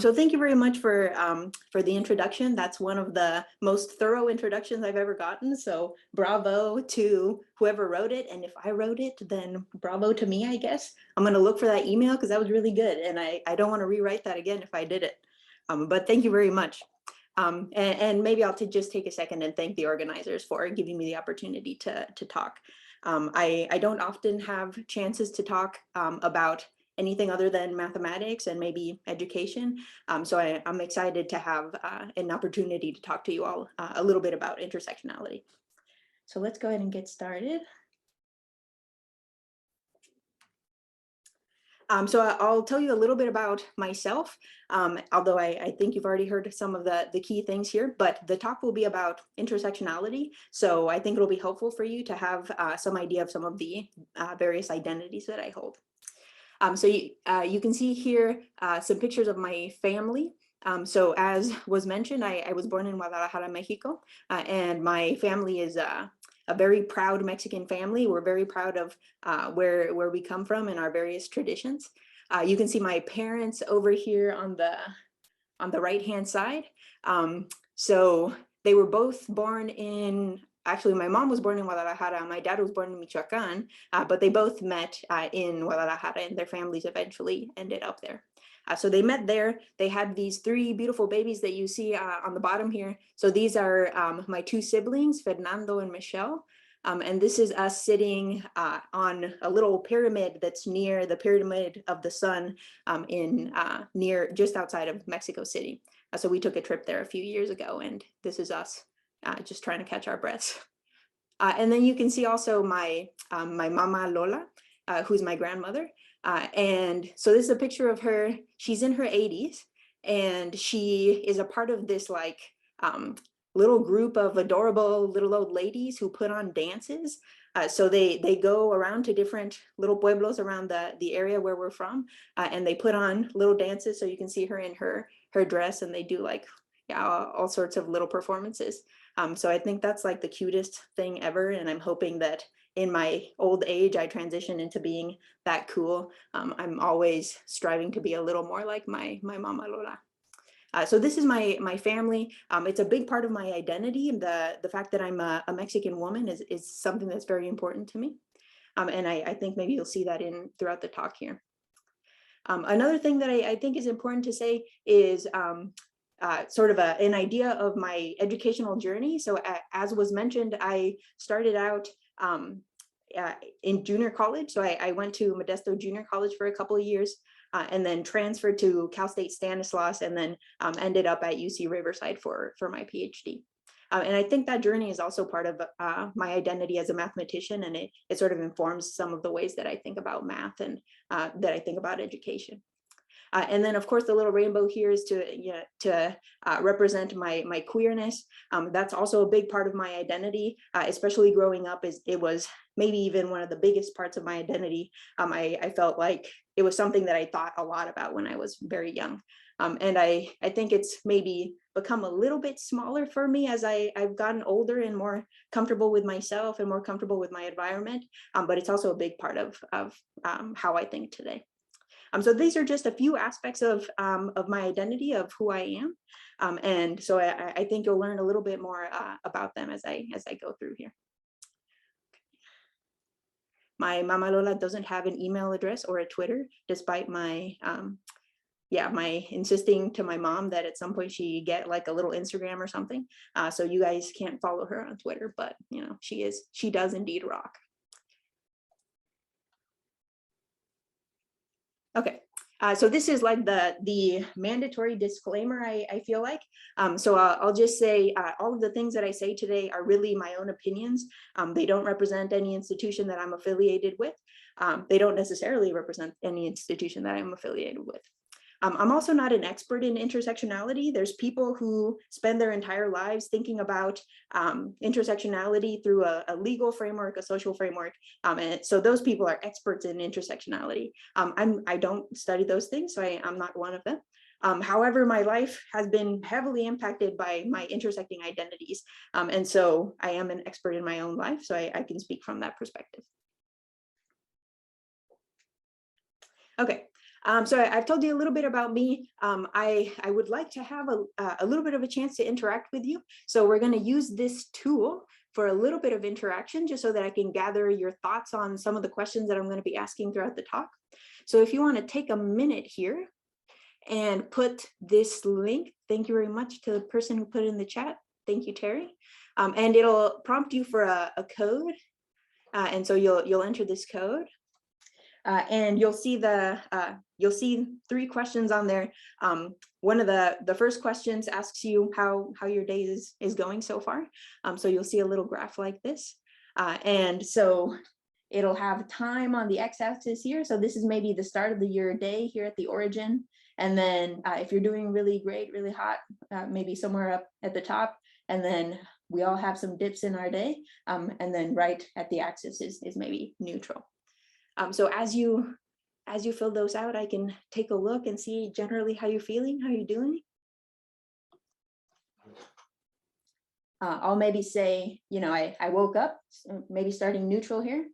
So thank you very much for the introduction. That's one of the most thorough introductions I've ever gotten. So bravo to whoever wrote it. And if I wrote it, then bravo to me, I guess. I'm going to look for that email because that was really good. And I don't want to rewrite that again if I did it. But thank you very much. And maybe I'll just take a second and thank the organizers for giving me the opportunity to talk. I don't often have chances to talk about anything other than mathematics and maybe education. So I'm excited to have an opportunity to talk to you all a little bit about intersectionality. So let's go ahead and get started. So I'll tell you a little bit about myself, although I think you've already heard some of the key things here, but the talk will be about intersectionality. So I think it'll be helpful for you to have some idea of some of the various identities that I hold. So you can see here some pictures of my family. So as was mentioned, I was born in Guadalajara, Mexico, and my family is a very proud Mexican family. We're very proud of where we come from and our various traditions. You can see my parents over here on the right-hand side. So they were both born in, actually, my mom was born in Guadalajara. My dad was born in Michoacan, but they both met in Guadalajara, and their families eventually ended up there. So they met there. They had these 3 beautiful babies that you see on the bottom here. So these are my 2 siblings, Fernando and Michelle. And this is us sitting on a little pyramid that's near the Pyramid of the Sun near just outside of Mexico City. So we took a trip there a few years ago, and this is us just trying to catch our breaths. And then you can see also my Mama Lola, who's my grandmother. And so this is a picture of her. She's in her 80s, and she is a part of this like little group of adorable little old ladies who put on dances. So they go around to different little pueblos around the area where we're from, and they put on little dances. So you can see her in her dress, and they do like all sorts of little performances. So I think that's like the cutest thing ever. And I'm hoping that in my old age, I transition into being that cool. I'm always striving to be a little more like my Mama Lola. So this is my family. It's a big part of my identity. The fact that I'm a Mexican woman is something that's very important to me. And I think maybe you'll see that throughout the talk here. Another thing that I think is important to say is sort of an idea of my educational journey. So as was mentioned, I started out in junior college. So I went to Modesto Junior College for a couple of years, and then transferred to Cal State Stanislaus, and then ended up at UC Riverside for my PhD. And I think that journey is also part of my identity as a mathematician, and it sort of informs some of the ways that I think about math and that I think about education. And then, of course, the little rainbow here is to represent my queerness. That's also a big part of my identity, especially growing up. It was maybe even one of the biggest parts of my identity. I felt like it was something that I thought a lot about when I was very young. And I think it's maybe become a little bit smaller for me as I've gotten older and more comfortable with myself and more comfortable with my environment. But it's also a big part of how I think today. So these are just a few aspects of my identity, of who I am. And so I think you'll learn a little bit more about them as I go through here. My Mama Lola doesn't have an email address or a Twitter, despite my my insisting to my mom that at some point she get like a little Instagram or something. So you guys can't follow her on Twitter, but she does indeed rock. Okay, so this is like the mandatory disclaimer, I feel like. So I'll just say all of the things that I say today are really my own opinions. They don't represent any institution that I'm affiliated with. They don't necessarily represent any institution that I'm affiliated with. I'm also not an expert in intersectionality. There's people who spend their entire lives thinking about intersectionality through a legal framework, a social framework. And so those people are experts in intersectionality. I don't study those things, so I'm not one of them. However, my life has been heavily impacted by my intersecting identities. And so I am an expert in my own life, so I can speak from that perspective. Okay. So I've told you a little bit about me. I would like to have a little bit of a chance to interact with you. So we're going to use this tool for a little bit of interaction, just so that I can gather your thoughts on some of the questions that I'm going to be asking throughout the talk. So if you want to take a minute here and put this link, thank you very much to the person who put it in the chat. Thank you, Terry. And it'll prompt you for a code. And so you'll enter this code. And you'll see three questions on there. One of the first questions asks you how your day is going so far. So you'll see a little graph like this. And so it'll have time on the x-axis here. So this is maybe the start of your day here at the origin. And then if you're doing really great, really hot, maybe somewhere up at the top. And then we all have some dips in our day. And then right at the axis is maybe neutral. So as you fill those out, I can take a look and see generally how you're feeling, how you're doing. I'll maybe say, I woke up, maybe starting neutral here.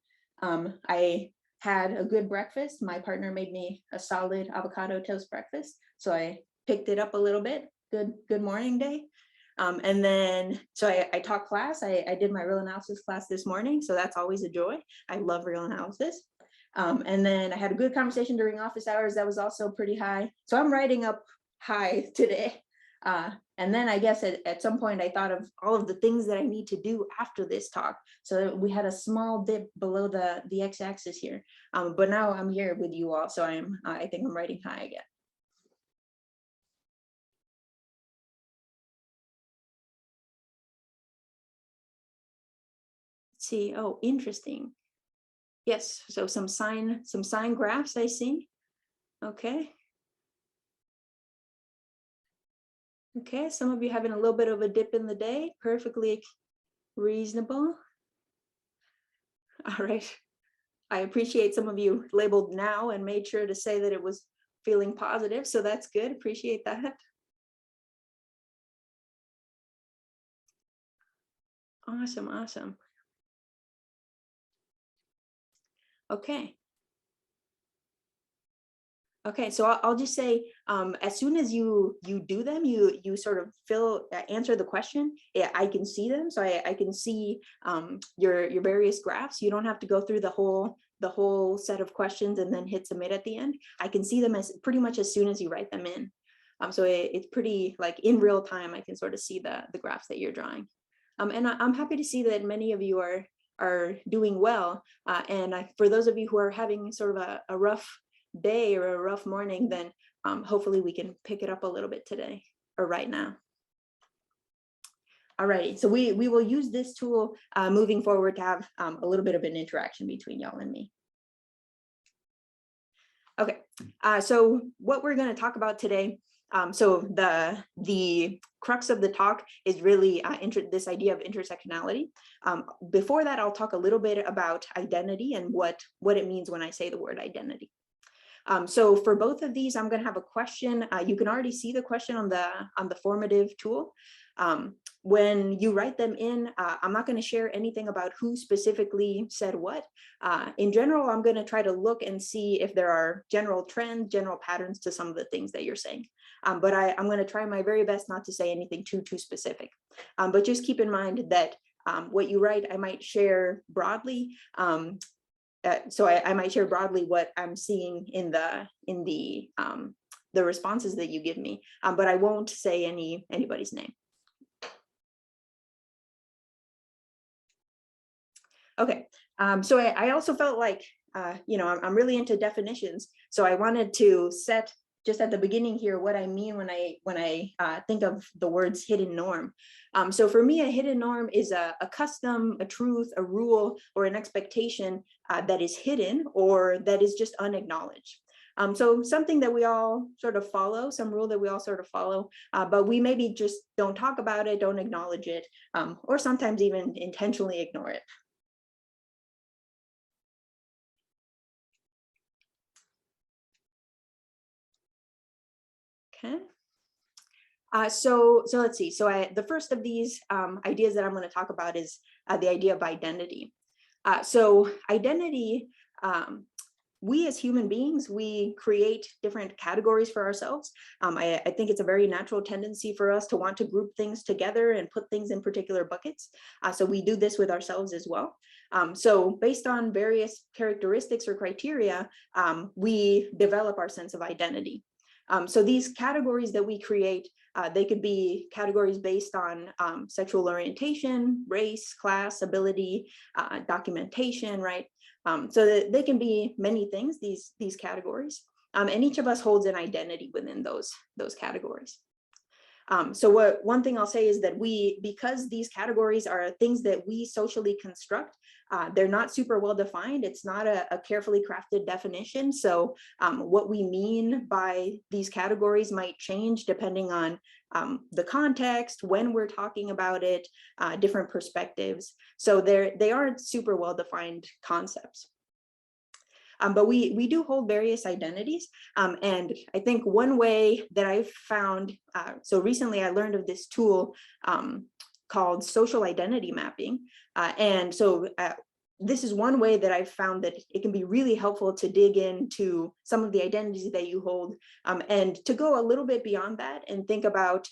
I had a good breakfast. My partner made me a solid avocado toast breakfast, so I picked it up a little bit. Good morning day. And then, so I taught class. I did my real analysis class this morning, so that's always a joy. I love real analysis. And then I had a good conversation during office hours. That was also pretty high. So I'm writing up high today. And then I guess at some point I thought of all of the things that I need to do after this talk. So we had a small dip below the x-axis here. But now I'm here with you all. So I think I'm writing high again. Let's see. Oh, interesting. Yes, so some sine graphs I see. Okay. Okay, some of you having a little bit of a dip in the day, perfectly reasonable. All right. I appreciate some of you labeled now and made sure to say that it was feeling positive, so that's good. Appreciate that. Awesome, awesome. Okay. Okay, so I'll just say, as soon as you do them, you sort of answer the question. Yeah, I can see them, so I can see your various graphs. You don't have to go through the whole set of questions and then hit submit at the end. I can see them as pretty much as soon as you write them in. So it's pretty like in real time. I can sort of see the graphs that you're drawing, and I'm happy to see that many of you are doing well. And for those of you who are having sort of a rough day or a rough morning, then hopefully we can pick it up a little bit today or right now. All right, so we will use this tool moving forward to have a little bit of an interaction between y'all and me. Okay, so what we're going to talk about today, so the crux of the talk is really this idea of intersectionality. Before that, I'll talk a little bit about identity and what it means when I say the word identity. So for both of these, I'm going to have a question. You can already see the question on the formative tool. When you write them in, I'm not going to share anything about who specifically said what. In general, I'm going to try to look and see if there are general trends, general patterns to some of the things that you're saying. But I'm going to try my very best not to say anything too specific. But just keep in mind that what you write, I might share broadly. So I might share broadly what I'm seeing in the responses that you give me, but I won't say anybody's name. Okay, so I also felt like, I'm really into definitions. So I wanted to set just at the beginning here what I mean when I think of the words hidden norm. So for me, a hidden norm is a custom, a truth, a rule, or an expectation that is hidden or that is just unacknowledged. So something that we all sort of follow, some rule that we all sort of follow, but we maybe just don't talk about it, don't acknowledge it, or sometimes even intentionally ignore it. Okay. So let's see. So the first of these ideas that I'm going to talk about is the idea of identity. So identity we as human beings, we create different categories for ourselves. I think it's a very natural tendency for us to want to group things together and put things in particular buckets. So we do this with ourselves as well. So based on various characteristics or criteria, we develop our sense of identity. So these categories that we create, they could be categories based on sexual orientation, race, class, ability, documentation, right? So that they can be many things, these categories, and each of us holds an identity within those categories. So one thing I'll say is that because these categories are things that we socially construct, they're not super well defined. It's not a carefully crafted definition. So what we mean by these categories might change depending on the context, when we're talking about it, different perspectives. So they aren't super well defined concepts. But we do hold various identities. And I think one way that I've found, so recently I learned of this tool called social identity mapping. And so this is one way that I've found that it can be really helpful to dig into some of the identities that you hold, and to go a little bit beyond that and think about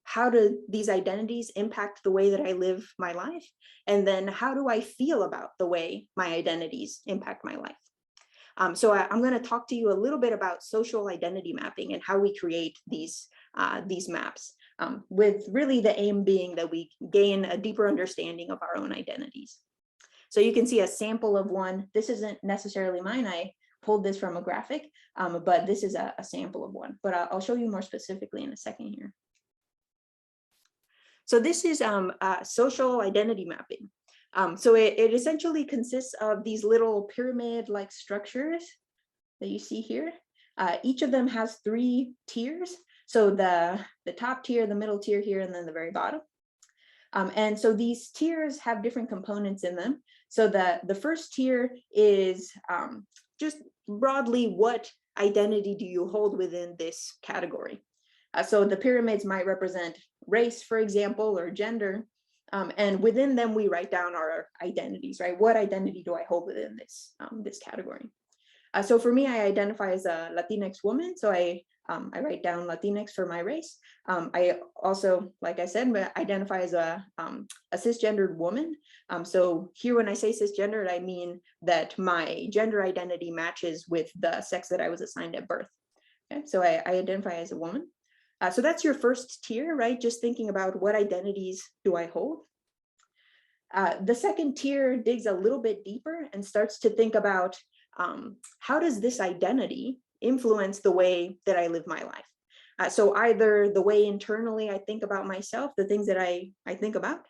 how do these identities impact the way that I live my life? And then how do I feel about the way my identities impact my life? So I'm going to talk to you a little bit about social identity mapping and how we create these maps, with really the aim being that we gain a deeper understanding of our own identities. So you can see a sample of one. This isn't necessarily mine. I pulled this from a graphic, but this is a sample of one. But I'll show you more specifically in a second here. So this is social identity mapping. So it essentially consists of these little pyramid-like structures that you see here. Each of them has 3 tiers. So the top tier, the middle tier here, and then the very bottom. And so these tiers have different components in them. So the first tier is just broadly, what identity do you hold within this category? So the pyramids might represent race, for example, or gender. And within them, we write down our identities, right? What identity do I hold within this category? So for me, I identify as a Latinx woman. So I write down Latinx for my race. I also, like I said, identify as a cisgendered woman. So here, when I say cisgendered, I mean that my gender identity matches with the sex that I was assigned at birth. Okay, so I identify as a woman. So that's your first tier, right? Just thinking about what identities do I hold. The second tier digs a little bit deeper and starts to think about how does this identity influence the way that I live my life? So either the way internally I think about myself, the things that I think about,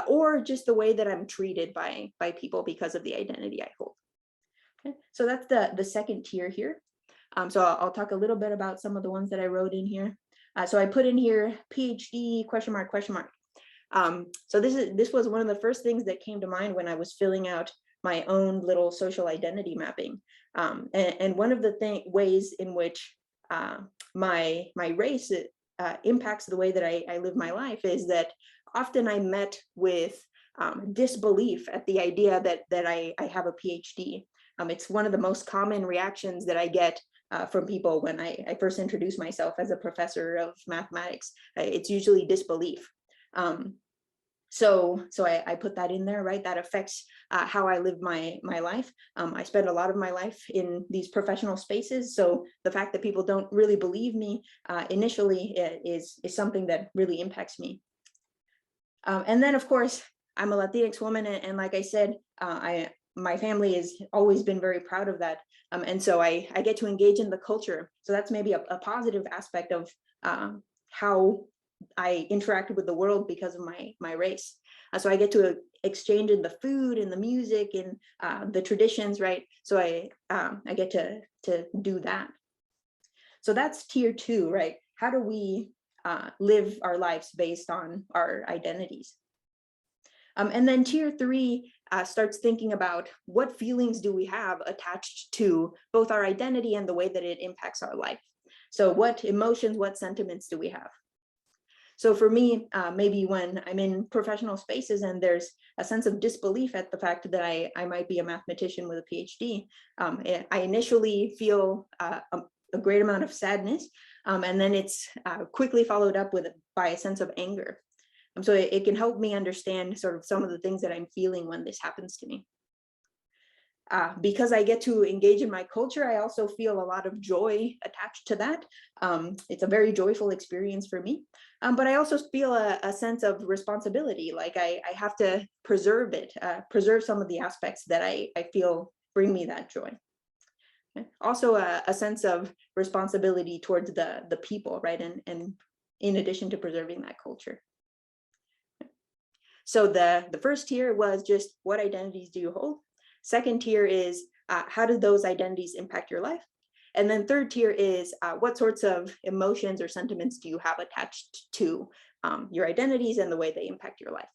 or just the way that I'm treated by people because of the identity I hold. Okay, so that's the second tier here. So I'll talk a little bit about some of the ones that I wrote in here. So I put in here PhD ? So this was one of the first things that came to mind when I was filling out my own little social identity mapping. And one of the ways in which my race impacts the way that I live my life is that often I'm met with disbelief at the idea that I have a PhD. It's one of the most common reactions that I get from people when I first introduce myself as a professor of mathematics. It's usually disbelief. So I put that in there, right? That affects how I live my life. I spend a lot of my life in these professional spaces. So the fact that people don't really believe me initially is something that really impacts me. And then, of course, I'm a Latinx woman. And like I said, my family has always been very proud of that. And so I get to engage in the culture. So that's maybe a positive aspect of how I interacted with the world because of my race. So I get to exchange in the food and the music and the traditions, right? So I get to do that. So that's tier 2, right? How do we live our lives based on our identities? And then tier 3 starts thinking about what feelings do we have attached to both our identity and the way that it impacts our life. So what emotions, what sentiments do we have? So for me, maybe when I'm in professional spaces and there's a sense of disbelief at the fact that I might be a mathematician with a PhD, I initially feel a great amount of sadness, and then it's quickly followed up by a sense of anger. So it can help me understand sort of some of the things that I'm feeling when this happens to me. Because I get to engage in my culture, I also feel a lot of joy attached to that. It's a very joyful experience for me, but I also feel a sense of responsibility, like I have to preserve it, preserve some of the aspects that I feel bring me that joy. Also a sense of responsibility towards the people, right? And in addition to preserving that culture. So the first tier was just what identities do you hold? Second tier is how do those identities impact your life? And then third tier is what sorts of emotions or sentiments do you have attached to your identities and the way they impact your life?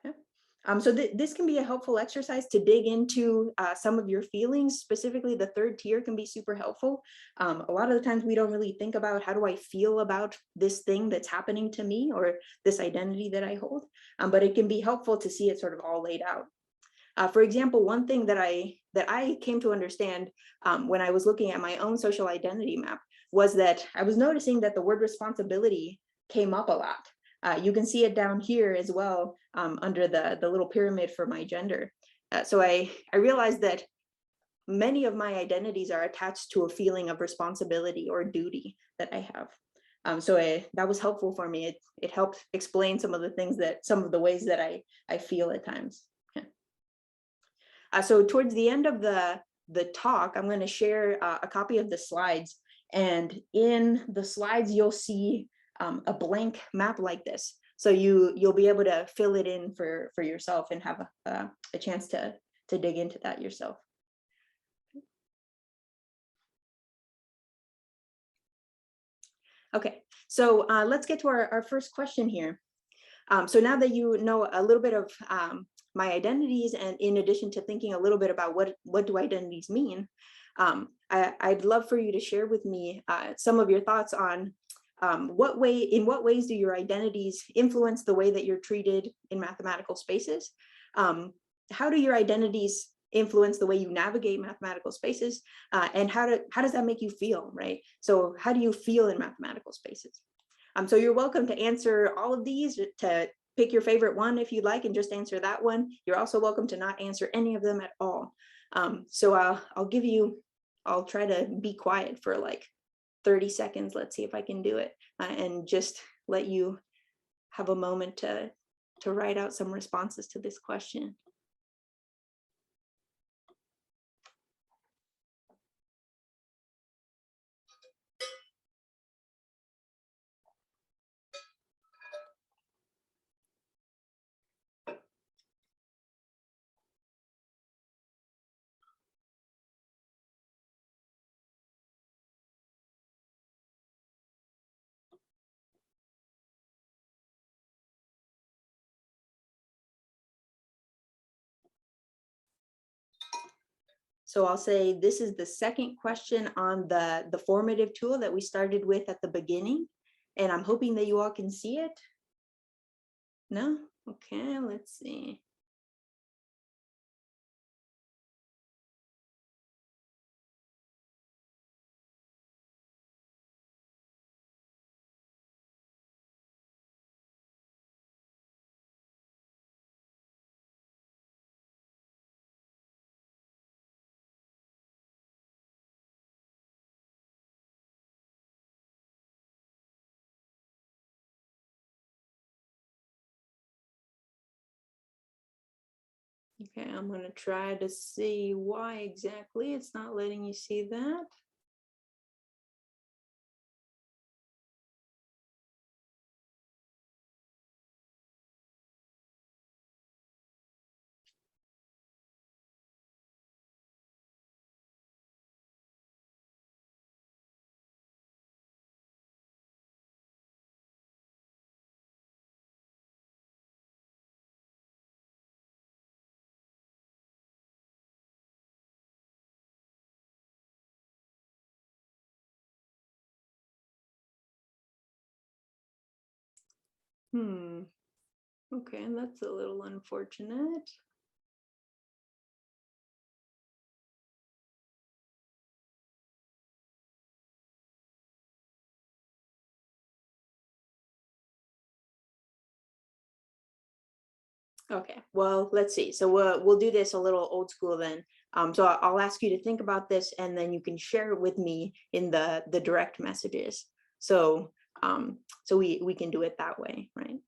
Okay. So this can be a helpful exercise to dig into some of your feelings. Specifically, the third tier can be super helpful. A lot of the times we don't really think about how do I feel about this thing that's happening to me or this identity that I hold, but it can be helpful to see it sort of all laid out. For example, one thing that I came to understand when I was looking at my own social identity map was that I was noticing that the word responsibility came up a lot. You can see it down here as well under the little pyramid for my gender. So I realized that many of my identities are attached to a feeling of responsibility or duty that I have. So that was helpful for me. It helped explain some of the ways that I feel at times. So towards the end of the talk, I'm going to share a copy of the slides. And in the slides, you'll see a blank map like this. So you'll be able to fill it in for yourself and have a chance to dig into that yourself. Okay, so let's get to our first question here. So now that you know a little bit of my identities, and in addition to thinking a little bit about what do identities mean, I'd love for you to share with me some of your thoughts on in what ways do your identities influence the way that you're treated in mathematical spaces? How do your identities influence the way you navigate mathematical spaces? And how does that make you feel, right? So how do you feel in mathematical spaces? So you're welcome to answer all of these, to pick your favorite one if you'd like and just answer that one. You're also welcome to not answer any of them at all. So I'll try to be quiet for like 30 seconds. Let's see if I can do it, and just let you have a moment to write out some responses to this question. So I'll say this is the second question on the formative tool that we started with at the beginning, and I'm hoping that you all can see it. No? Okay, let's see. Okay, I'm going to try to see why exactly it's not letting you see that. Okay, that's a little unfortunate. Okay, well, let's see. So we'll do this a little old school then. So I'll ask you to think about this, and then you can share it with me in the direct messages. So so we can do it that way, right?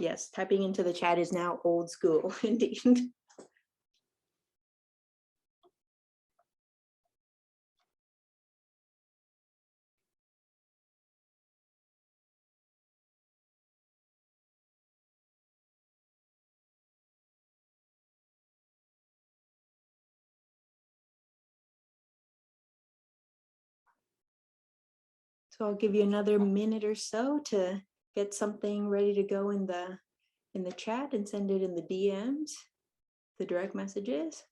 Yes, typing into the chat is now old school indeed. So I'll give you another minute or so to get something ready to go in the chat and send it in the DMs, the direct messages.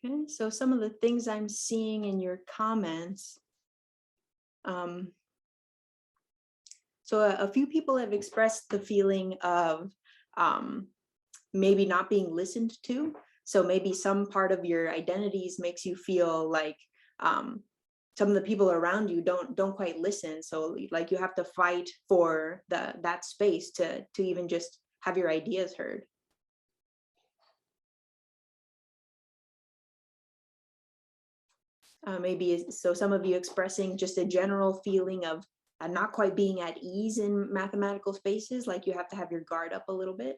Okay, so some of the things I'm seeing in your comments. So a few people have expressed the feeling of maybe not being listened to. So maybe some part of your identities makes you feel like some of the people around you don't quite listen. So like you have to fight for that space to even just have your ideas heard. Maybe so some of you expressing just a general feeling of not quite being at ease in mathematical spaces, like you have to have your guard up a little bit.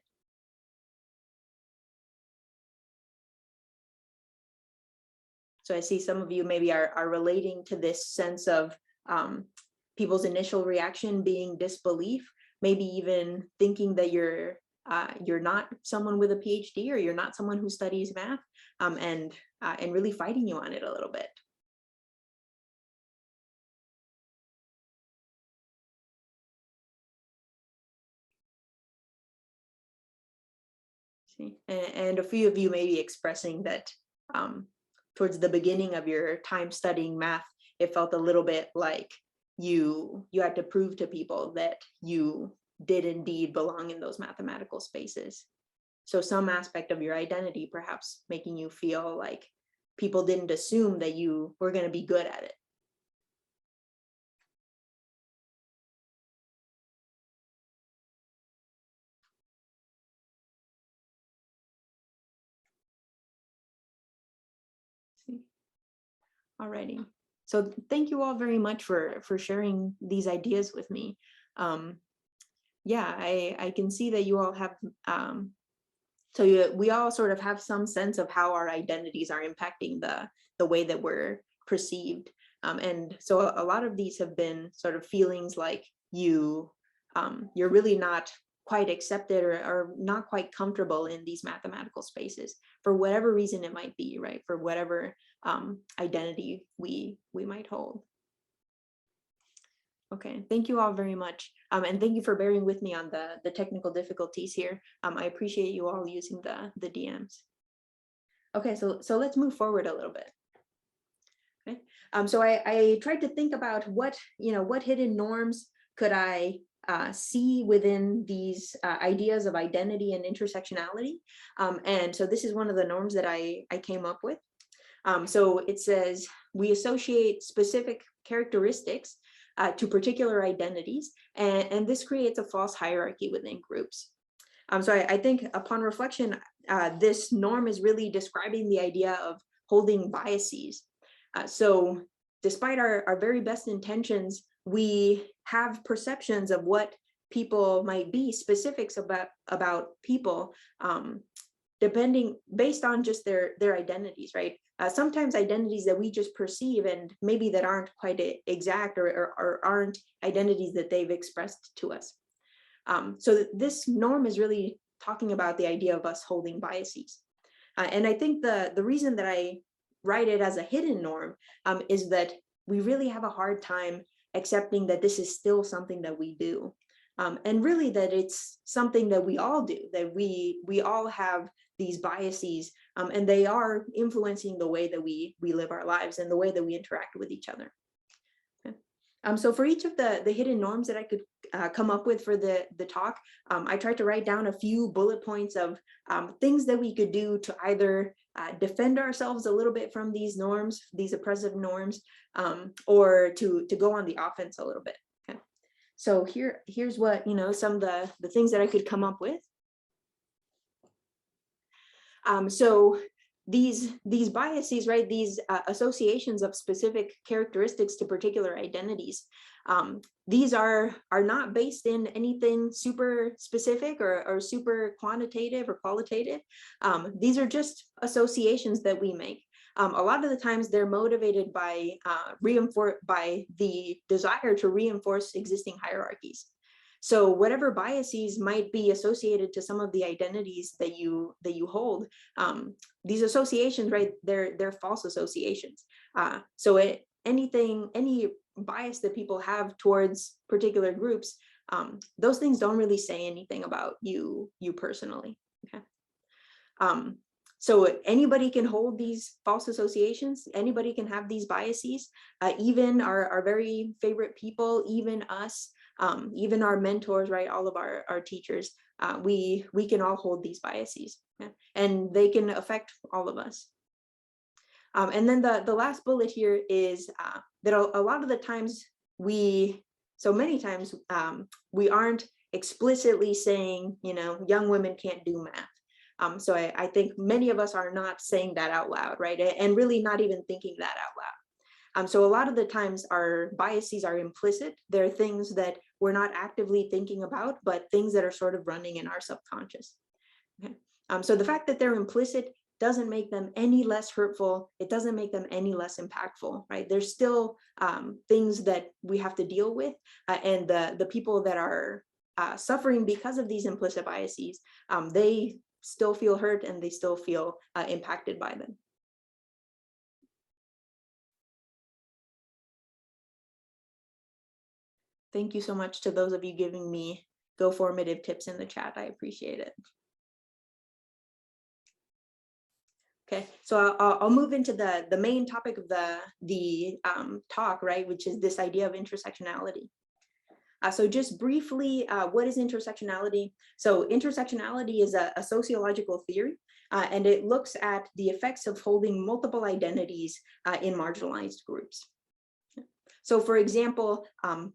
So I see some of you maybe are relating to this sense of people's initial reaction being disbelief, maybe even thinking that you're not someone with a PhD, or you're not someone who studies math, and really fighting you on it a little bit. See, and a few of you may be expressing that towards the beginning of your time studying math, it felt a little bit like you had to prove to people that you did indeed belong in those mathematical spaces. So some aspect of your identity perhaps making you feel like people didn't assume that you were going to be good at it. See? Alrighty. So thank you all very much for sharing these ideas with me. Yeah, I can see that you all have we all sort of have some sense of how our identities are impacting the way that we're perceived. And so a lot of these have been sort of feelings like you're really not quite accepted, or not quite comfortable in these mathematical spaces for whatever reason it might be, right? For whatever identity we might hold. Okay, thank you all very much. And thank you for bearing with me on the technical difficulties here. I appreciate you all using the DMs. Okay, so let's move forward a little bit. Okay, so I tried to think about what hidden norms could I see within these ideas of identity and intersectionality. And so this is one of the norms that I came up with. So it says, we associate specific characteristics to particular identities, and this creates a false hierarchy within groups. So I think upon reflection, this norm is really describing the idea of holding biases. So despite our very best intentions, we have perceptions of what people might be, specifics about people, based on just their identities, right? Sometimes identities that we just perceive and maybe that aren't quite exact, or aren't identities that they've expressed to us. So this norm is really talking about the idea of us holding biases. And I think the reason that I write it as a hidden norm is that we really have a hard time accepting that this is still something that we do. And really that it's something that we all do, that we all have these biases, and they are influencing the way that we live our lives and the way that we interact with each other. Okay. So for each of the hidden norms that I could come up with for the talk, I tried to write down a few bullet points of things that we could do to either defend ourselves a little bit from these norms, these oppressive norms, or to go on the offense a little bit. Okay. So here's what, some of the things that I could come up with. So these biases, right, these associations of specific characteristics to particular identities, these are not based in anything super specific or super quantitative or qualitative. These are just associations that we make. A lot of the times they're motivated by the desire to reinforce existing hierarchies. So whatever biases might be associated to some of the identities that you hold, these associations, right, they're false associations. So any bias that people have towards particular groups, those things don't really say anything about you personally. Okay. So anybody can hold these false associations. Anybody can have these biases. Even our very favorite people, even us. Even our mentors, right? All of our teachers, we can all hold these biases, okay? And they can affect all of us. And then the last bullet here is that a lot of the times many times we aren't explicitly saying, young women can't do math. So I think many of us are not saying that out loud, right? And really not even thinking that out loud. So a lot of the times our biases are implicit. They're things that we're not actively thinking about, but things that are sort of running in our subconscious. Okay. So the fact that they're implicit doesn't make them any less hurtful. It doesn't make them any less impactful, right? There's still things that we have to deal with, and the people that are suffering because of these implicit biases, they still feel hurt and they still feel impacted by them. Thank you so much to those of you giving me go formative tips in the chat. I appreciate it. Okay, so I'll move into the main topic of the talk, right, which is this idea of intersectionality. So just briefly, what is intersectionality? So intersectionality is a sociological theory, and it looks at the effects of holding multiple identities in marginalized groups. So for example,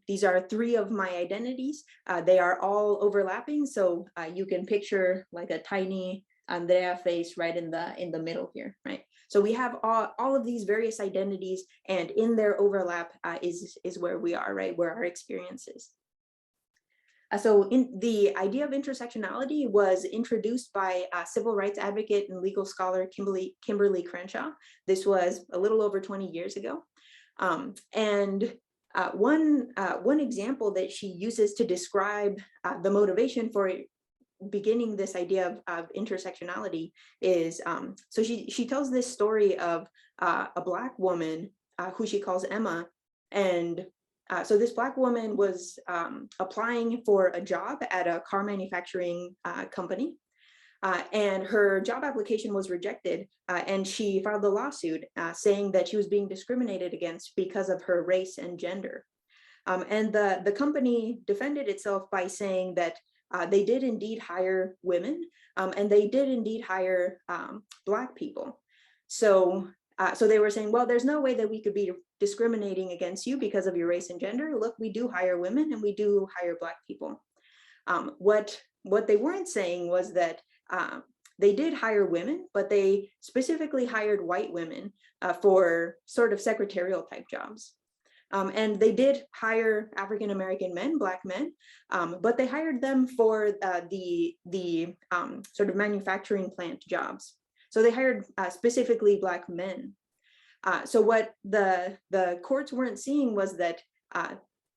these are 3 of my identities. They are all overlapping. So you can picture like a tiny Andrea face right in the middle here, right? So we have all of these various identities, and in their overlap is where we are, right? Where our experience is. So the idea of intersectionality was introduced by civil rights advocate and legal scholar Kimberly Crenshaw. This was a little over 20 years ago. And one example that she uses to describe the motivation for beginning this idea of intersectionality is, so she tells this story of a Black woman who she calls Emma. And so this Black woman was applying for a job at a car manufacturing company. And her job application was rejected, and she filed a lawsuit saying that she was being discriminated against because of her race and gender. And the company defended itself by saying that they did indeed hire women, and they did indeed hire Black people. So so they were saying, well, there's no way that we could be discriminating against you because of your race and gender. Look, we do hire women and we do hire Black people. What they weren't saying was that they did hire women, but they specifically hired white women for sort of secretarial type jobs. And they did hire African-American men, Black men, but they hired them for the sort of manufacturing plant jobs. So they hired specifically Black men. So what the courts weren't seeing was that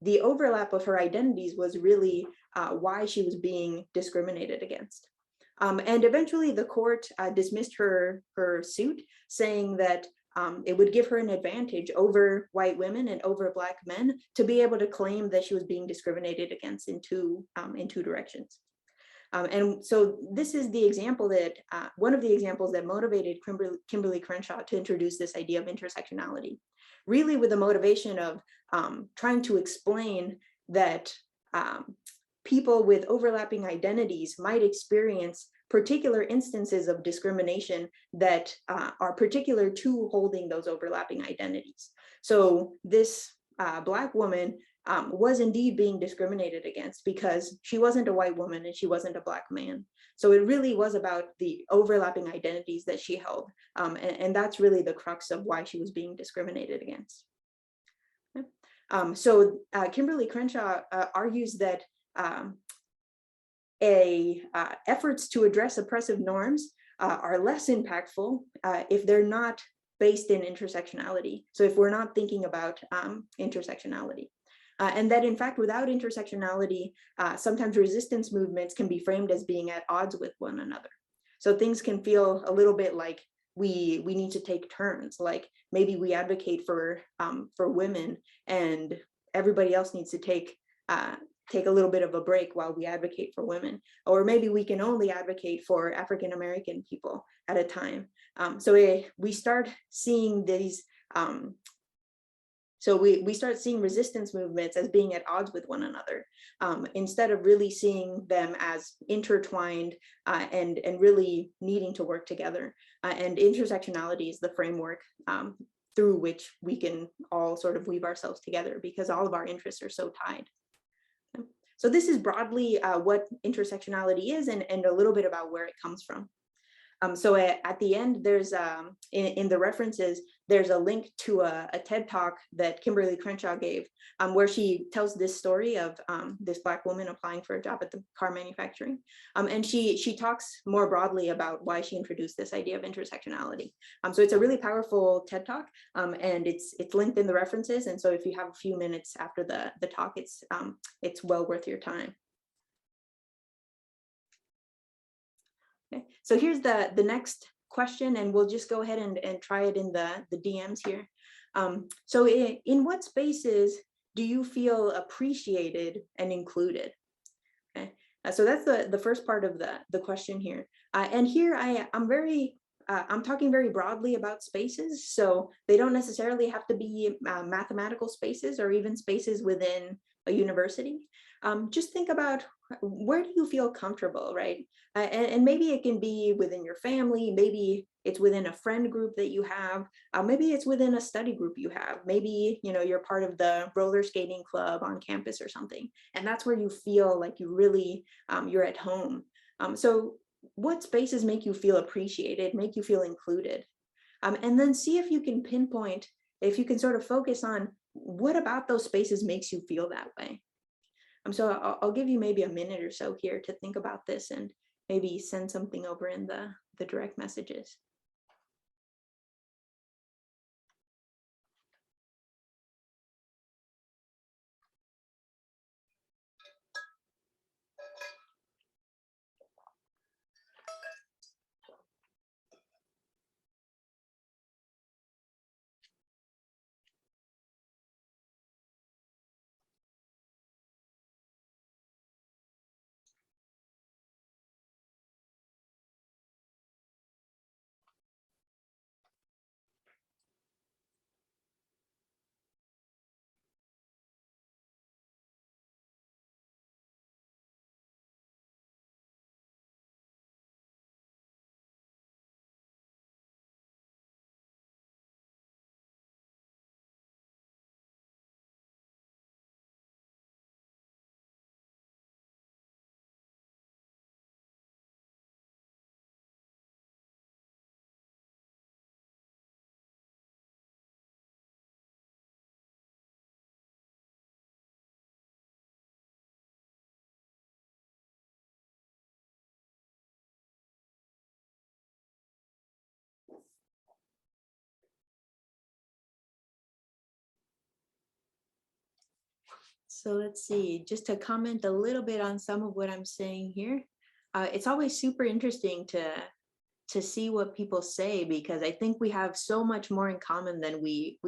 the overlap of her identities was really why she was being discriminated against. And eventually the court dismissed her suit, saying that it would give her an advantage over white women and over Black men to be able to claim that she was being discriminated against in two directions. And so this is the example that, one of the examples that motivated Kimberly Crenshaw to introduce this idea of intersectionality, really with the motivation of trying to explain that people with overlapping identities might experience particular instances of discrimination that are particular to holding those overlapping identities. So this Black woman was indeed being discriminated against because she wasn't a white woman and she wasn't a Black man. So it really was about the overlapping identities that she held. And that's really the crux of why she was being discriminated against. So Kimberly Crenshaw argues that efforts to address oppressive norms are less impactful if they're not based in intersectionality. So if we're not thinking about intersectionality. And that in fact, without intersectionality, sometimes resistance movements can be framed as being at odds with one another. So things can feel a little bit like we need to take turns, like maybe we advocate for women and everybody else needs to take a little bit of a break while we advocate for women, or maybe we can only advocate for African-American people at a time. So we start seeing these, so we start seeing resistance movements as being at odds with one another, instead of really seeing them as intertwined and really needing to work together. And intersectionality is the framework through which we can all sort of weave ourselves together because all of our interests are so tied. So this is broadly what intersectionality is and a little bit about where it comes from. So at the end, there's in the references, there's a link to a TED talk that Kimberly Crenshaw gave, where she tells this story of this Black woman applying for a job at the car manufacturing. And she talks more broadly about why she introduced this idea of intersectionality. So it's a really powerful TED talk, and it's linked in the references. And so if you have a few minutes after the talk, it's well worth your time. Okay. So here's the next question, and we'll just go ahead and try it in the DMs here. So in what spaces do you feel appreciated and included? Okay. So that's the first part of the question here. And here I'm talking very broadly about spaces, so they don't necessarily have to be mathematical spaces or even spaces within a university. Just think about where do you feel comfortable, right? And maybe it can be within your family, maybe it's within a friend group that you have, maybe it's within a study group you have, maybe you're part of the roller skating club on campus or something, and that's where you feel like you really, you're at home. So what spaces make you feel appreciated, make you feel included? And then see if you can pinpoint, if you can sort of focus on what about those spaces makes you feel that way. So I'll give you maybe a minute or so here to think about this and maybe send something over in the direct messages. So let's see, just to comment a little bit on some of what I'm saying here. It's always super interesting to see what people say, because I think we have so much more in common than we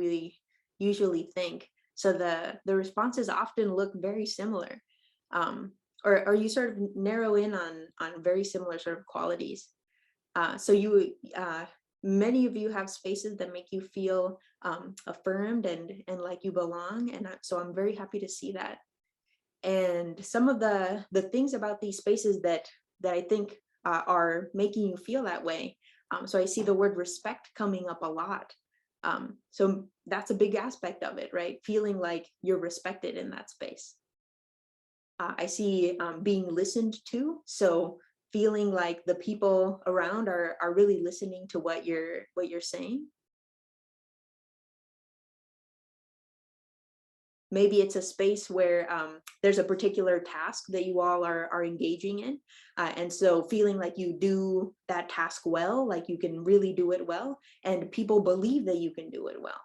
usually think. So the responses often look very similar, um, or you sort of narrow in on very similar sort of qualities. So many of you have spaces that make you feel affirmed and like you belong, and so I'm very happy to see that. And some of the things about these spaces that I think are making you feel that way. So I see the word respect coming up a lot. So that's a big aspect of it, right? Feeling like you're respected in that space. I see being listened to. So feeling like the people around are really listening to what you're saying. Maybe it's a space where there's a particular task that you all are engaging in. And so feeling like you do that task well, like you can really do it well, and people believe that you can do it well.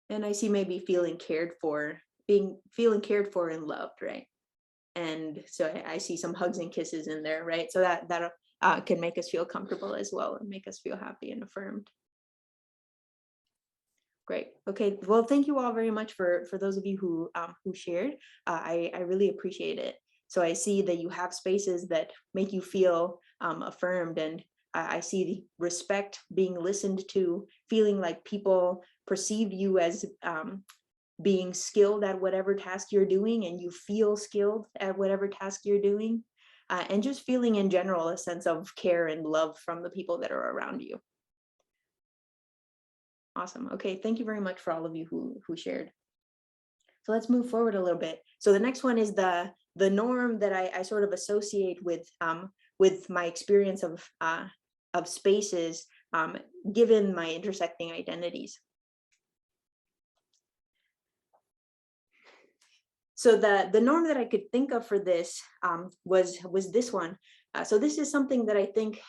And I see maybe feeling cared for, feeling cared for and loved, right? And so I see some hugs and kisses in there, right? So that can make us feel comfortable as well and make us feel happy and affirmed. Great. Okay. Well, thank you all very much for those of you who shared. I really appreciate it. So I see that you have spaces that make you feel affirmed, and I see the respect, being listened to, feeling like people perceive you as being skilled at whatever task you're doing, and you feel skilled at whatever task you're doing, and just feeling in general a sense of care and love from the people that are around you. Awesome. Okay, thank you very much for all of you who shared. So let's move forward a little bit. So the next one is the norm that I sort of associate with my experience of spaces given my intersecting identities. So the norm that I could think of for this was this one. So this is something that I think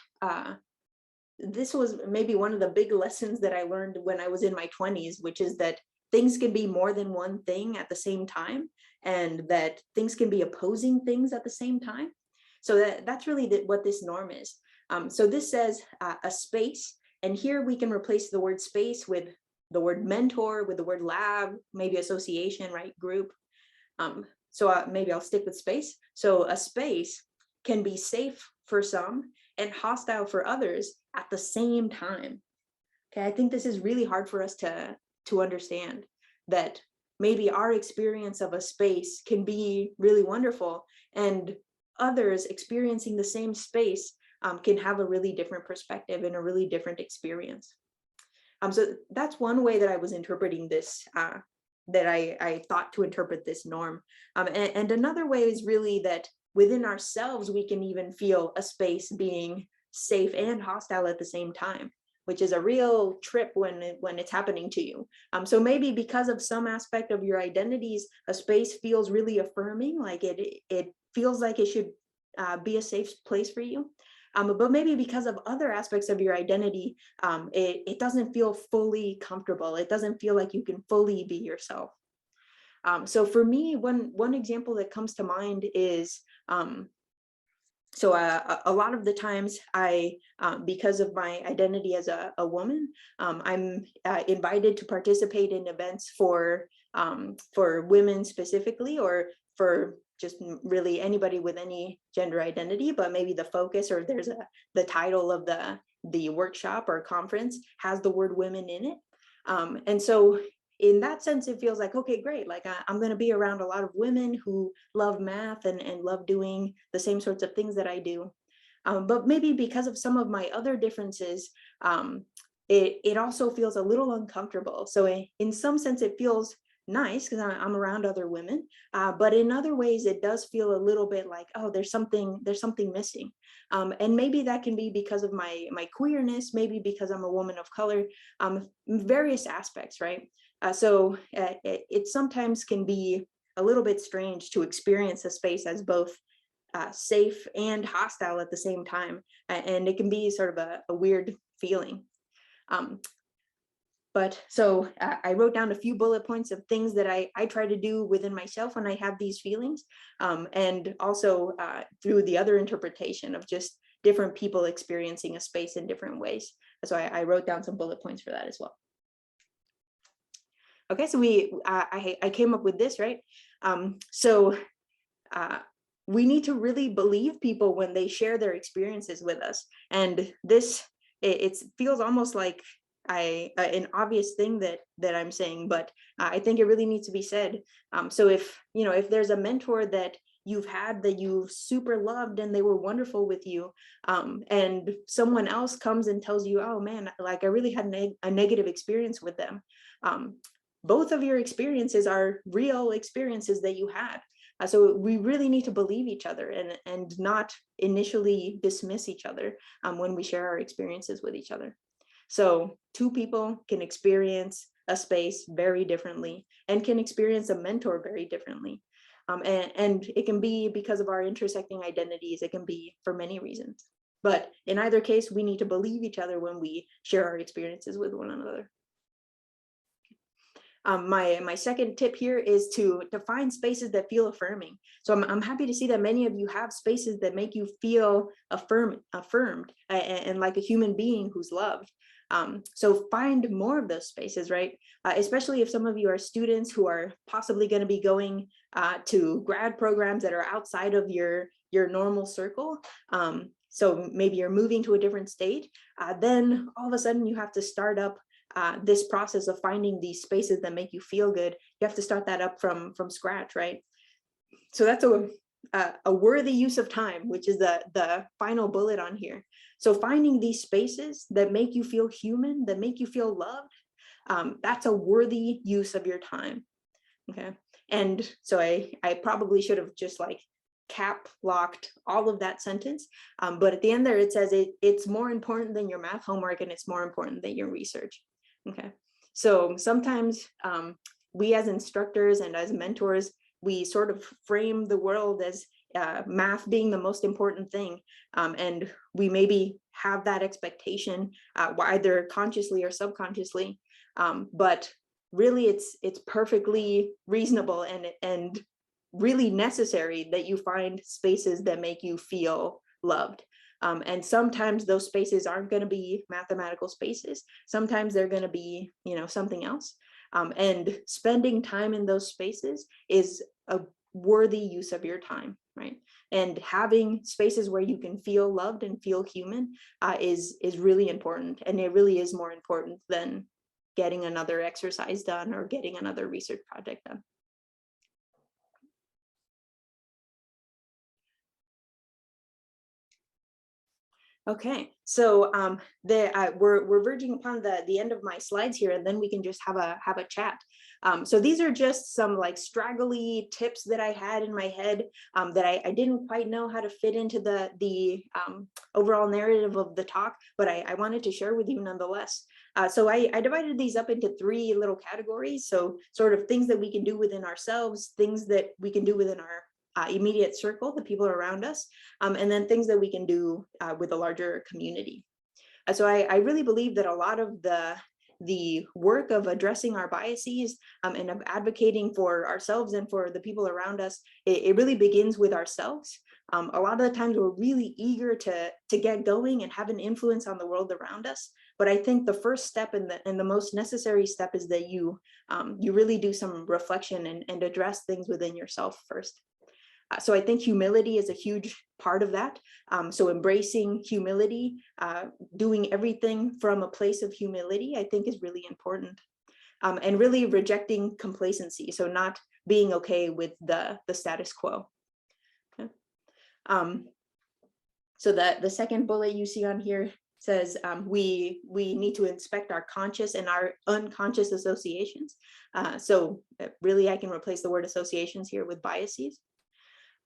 this was maybe one of the big lessons that I learned when I was in my 20s, which is that things can be more than one thing at the same time, and that things can be opposing things at the same time. So that's really what this norm is. So this says a space, and here we can replace the word space with the word mentor, with the word lab, maybe association, right, group. So maybe I'll stick with space. So a space can be safe for some and hostile for others at the same time. Okay, I think this is really hard for us to understand, that maybe our experience of a space can be really wonderful, and others experiencing the same space can have a really different perspective and a really different experience. So that's one way that I was interpreting this, that I thought to interpret this norm. And another way is really that within ourselves, we can even feel a space being safe and hostile at the same time, which is a real trip when it's happening to you. So maybe because of some aspect of your identities, a space feels really affirming, like it feels like it should be a safe place for you. But maybe because of other aspects of your identity, it doesn't feel fully comfortable. It doesn't feel like you can fully be yourself. So for me, one example that comes to mind is, so a lot of the times because of my identity as a woman, I'm invited to participate in events for women specifically, or for just really anybody with any gender identity, but maybe the focus, or there's the title of the workshop or conference has the word women in it. And so in that sense, it feels like, okay, great. Like I'm going to be around a lot of women who love math and love doing the same sorts of things that I do. But maybe because of some of my other differences, it also feels a little uncomfortable. So in some sense, it feels nice because I'm around other women, but in other ways, it does feel a little bit like, oh, there's something missing. And maybe that can be because of my queerness, maybe because I'm a woman of color, various aspects, right? So it sometimes can be a little bit strange to experience a space as both safe and hostile at the same time. And it can be sort of a weird feeling. But so I wrote down a few bullet points of things that I try to do within myself when I have these feelings, and also through the other interpretation of just different people experiencing a space in different ways. So I wrote down some bullet points for that as well. Okay, so I came up with this, right? We need to really believe people when they share their experiences with us. And this, it feels almost like an obvious thing that I'm saying, but I think it really needs to be said. So if there's a mentor that you've had that you super loved and they were wonderful with you, and someone else comes and tells you, oh man, like I really had a negative experience with them. Both of your experiences are real experiences that you had. So we really need to believe each other and not initially dismiss each other when we share our experiences with each other. So two people can experience a space very differently and can experience a mentor very differently. And it can be because of our intersecting identities. It can be for many reasons. But in either case, we need to believe each other when we share our experiences with one another. My second tip here is to find spaces that feel affirming. So I'm happy to see that many of you have spaces that make you feel affirmed and like a human being who's loved. So find more of those spaces, right? Especially if some of you are students who are possibly going to be going to grad programs that are outside of your normal circle. So maybe you're moving to a different state, then all of a sudden you have to start up this process of finding these spaces that make you feel good. You have to start that up from scratch, right? So that's a worthy use of time, which is the final bullet on here. So finding these spaces that make you feel human, that make you feel loved, that's a worthy use of your time. Okay. And so I probably should have just like cap locked all of that sentence. But at the end there, it says it's more important than your math homework and it's more important than your research. Okay. So sometimes we as instructors and as mentors, we sort of frame the world as math being the most important thing. And we maybe have that expectation either consciously or subconsciously. But really it's perfectly reasonable and really necessary that you find spaces that make you feel loved. And sometimes those spaces aren't going to be mathematical spaces. Sometimes they're going to be, something else. And spending time in those spaces is a worthy use of your time, right? And having spaces where you can feel loved and feel human is really important. And it really is more important than getting another exercise done or getting another research project done. Okay, so we're verging upon the end of my slides here, and then we can just have a chat. So these are just some like straggly tips that I had in my head that I didn't quite know how to fit into the overall narrative of the talk, but I wanted to share with you nonetheless. So I divided these up into 3 little categories. So sort of things that we can do within ourselves, things that we can do within our immediate circle, the people around us, and then things that we can do with a larger community. So I really believe that a lot of the work of addressing our biases and of advocating for ourselves and for the people around us, it really begins with ourselves. A lot of the times we're really eager to get going and have an influence on the world around us. But I think the first step and the most necessary step is that you really do some reflection and address things within yourself first. So I think humility is a huge part of that. So embracing humility, doing everything from a place of humility, I think is really important. And really rejecting complacency. So not being okay with the status quo. Okay. So the second bullet you see on here says we need to inspect our conscious and our unconscious associations. So really I can replace the word associations here with biases.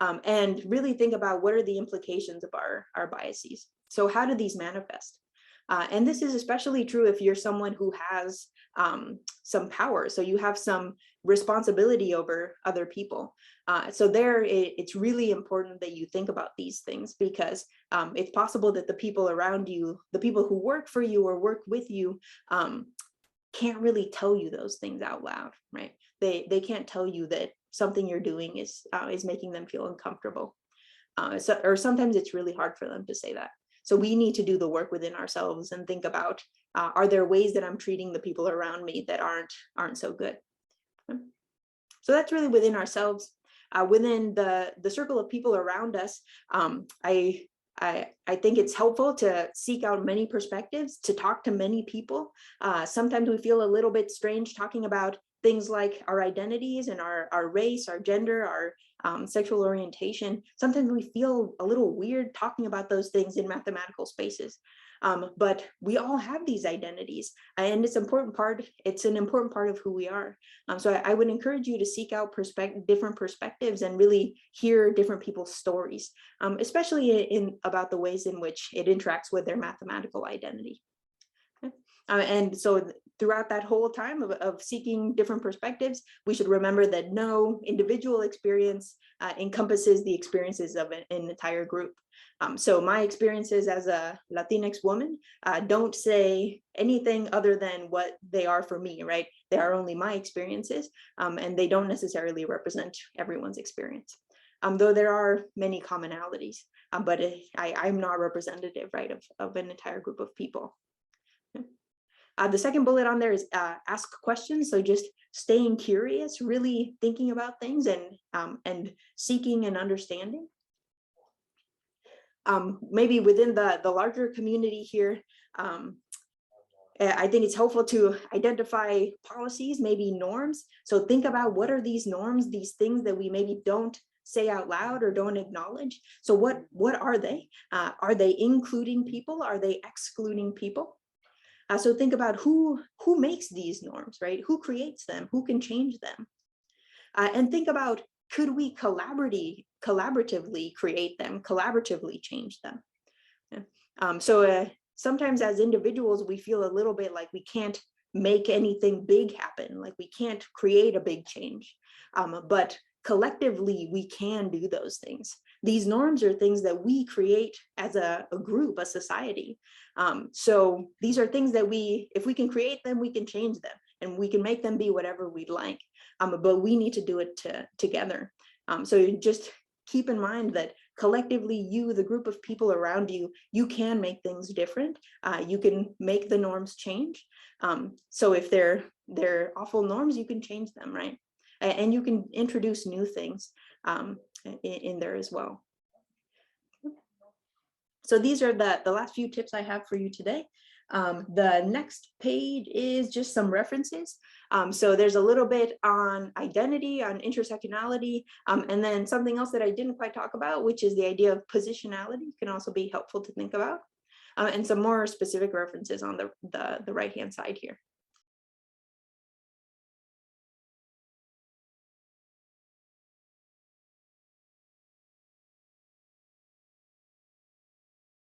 And really think about what are the implications of our biases. So how do these manifest? And this is especially true if you're someone who has some power. So you have some responsibility over other people. So there, it's really important that you think about these things, because it's possible that the people around you, the people who work for you or work with you, can't really tell you those things out loud, right? They can't tell you that something you're doing is making them feel uncomfortable. Or sometimes it's really hard for them to say that. So we need to do the work within ourselves and think about, are there ways that I'm treating the people around me that aren't so good? So that's really within ourselves. Within the circle of people around us, I think it's helpful to seek out many perspectives, to talk to many people. Sometimes we feel a little bit strange talking about things like our identities and our race, our gender, our sexual orientation. Sometimes we feel a little weird talking about those things in mathematical spaces. But we all have these identities, and it's an important part of who we are. So I would encourage you to seek out different perspectives and really hear different people's stories, especially about the ways in which it interacts with their mathematical identity. Okay. And so throughout that whole time of seeking different perspectives, we should remember that no individual experience encompasses the experiences of an entire group. So my experiences as a Latinx woman don't say anything other than what they are for me, right? They are only my experiences, and they don't necessarily represent everyone's experience. Though there are many commonalities, but I'm not representative, right, of an entire group of people. The second bullet on there is ask questions. So just staying curious, really thinking about things and seeking and understanding. Maybe within the larger community here, I think it's helpful to identify policies, maybe norms. So think about, what are these norms, these things that we maybe don't say out loud or don't acknowledge? So what are they? Are they including people? Are they excluding people? So think about who makes these norms, right? Who creates them? Who can change them? And think about, could we collaboratively create them, collaboratively change them? So sometimes as individuals, we feel a little bit like we can't make anything big happen, like we can't create a big change. But collectively, we can do those things. These norms are things that we create as a group, a society. So these are things that if we can create them, we can change them, and we can make them be whatever we'd like. But we need to do it together. So just keep in mind that collectively, you, the group of people around you, you can make things different. You can make the norms change. So if they're awful norms, you can change them, right? And you can introduce new things in there as well. So these are the last few tips I have for you today. The next page is just some references. So there's a little bit on identity, on intersectionality, and then something else that I didn't quite talk about, which is the idea of positionality, can also be helpful to think about, and some more specific references on the right-hand side here.